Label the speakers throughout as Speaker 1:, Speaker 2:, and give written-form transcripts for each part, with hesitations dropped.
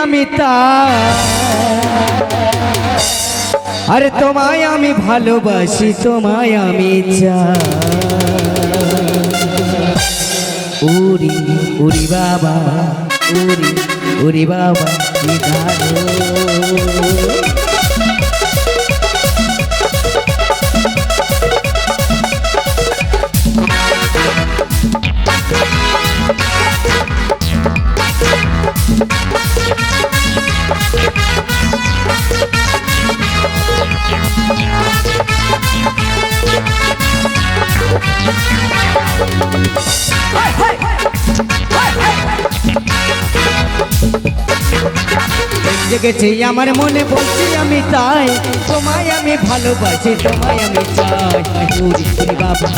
Speaker 1: আমি তাই, আরে তোমায় আমি ভালোবাসি, তোমায় আমি চাই। উরি উরি বাবা, উরি উরি বাবা কি গানো। জেগেছে আমার মনে, বলছি আমি তাই, তোমায় আমি ভালোবাসি, তোমায় আমি চাই। উরি উরি বাবা,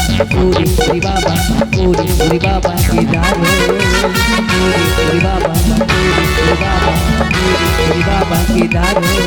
Speaker 1: উরি উরি বাবা, উরি উরি বাবা কি দারুণ। উরি উরি বাবা, উরি উরি বাবা, উরি উরি বাবা কি দারুণ।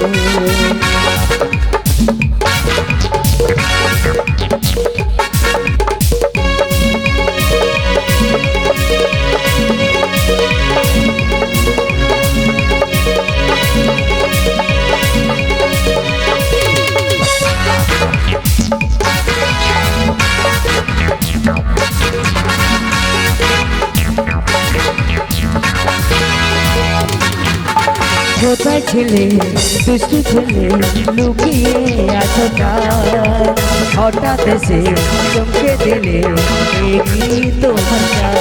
Speaker 1: কোথায় ছেলে, দুষ্টু ছেলে, লুকিয়ে আছো তাই, হঠাৎ এসে চমকে দিলে কি তোমার চাই।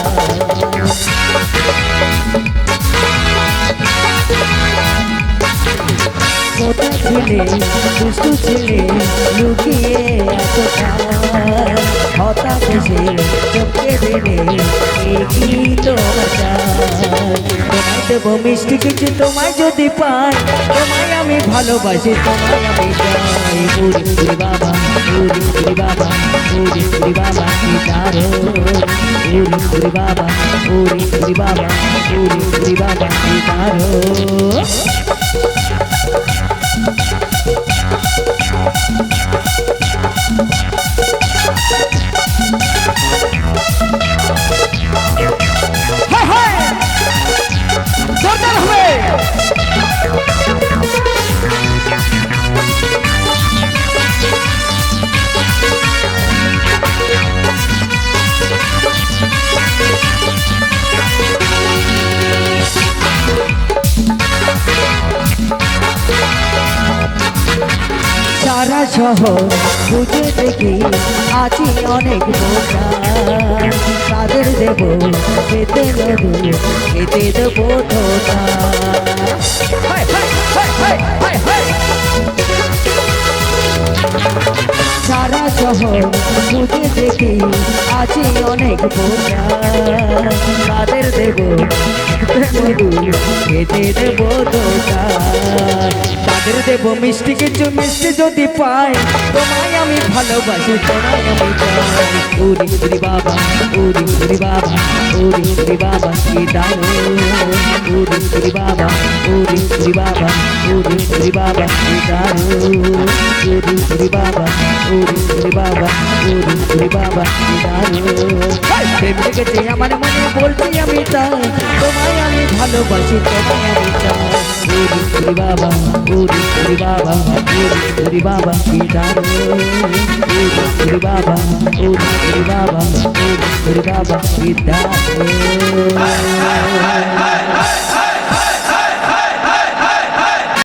Speaker 1: কোথায় ছেলে, দুষ্টু ছেলে, লুকিয়ে আছো তাই, হঠাৎ এসে চমকে দিলে কি তোমার চাই। তোমায় দেবো মিষ্টি কিছু, তোমায় যদি পাই, তোমায় আমি ভালোবাসি, তোমায় আমি চাই। উরি উরি বাবা, উরি উরি বাবা, উরি উরি বাবা কি দারুণ। উরি উরি বাবা, উরি উরি বাবা, উরি উরি বাবা কি দারুণ। সারা শহর বুঝে দেখি আছি অনেক বোকা, তাদের দেব খেতে নদু, খেতে দেবো ধোকা। সারা শহর বুঝে দেখি আছি অনেক বোকা, তাদের দেব মধু, খেতে দেবো ধোকা। তাদের দেবো মিষ্টি কিছু, মিষ্টি যদি পাই, তোমায় আমি ভালোবাসি, তোমায় আমি চাই। উরি উরি বাবা, উরি উরি বাবা, উরি উরি বাবা কি দারুণ। উরি উরি বাবা, উরি উরি বাবা, উরি উরি বাবা কি দারুণ। উরি উরি বাবা, উরি উরি বাবা, উরি উরি বাবা কি দারুণ। প্রেম লেগেছে আমার মনে, বলছি আমি তাই, তোমায় আমি ভালোবাসি, তোমায় আমি চাই। উরি উরি বাবা, উরি উরি বাবা, উরি উরি বাবা কি দারুণ। উরি উরি বাবা, উরি উরি বাবা, উরি উরি বাবা কি দারুণ।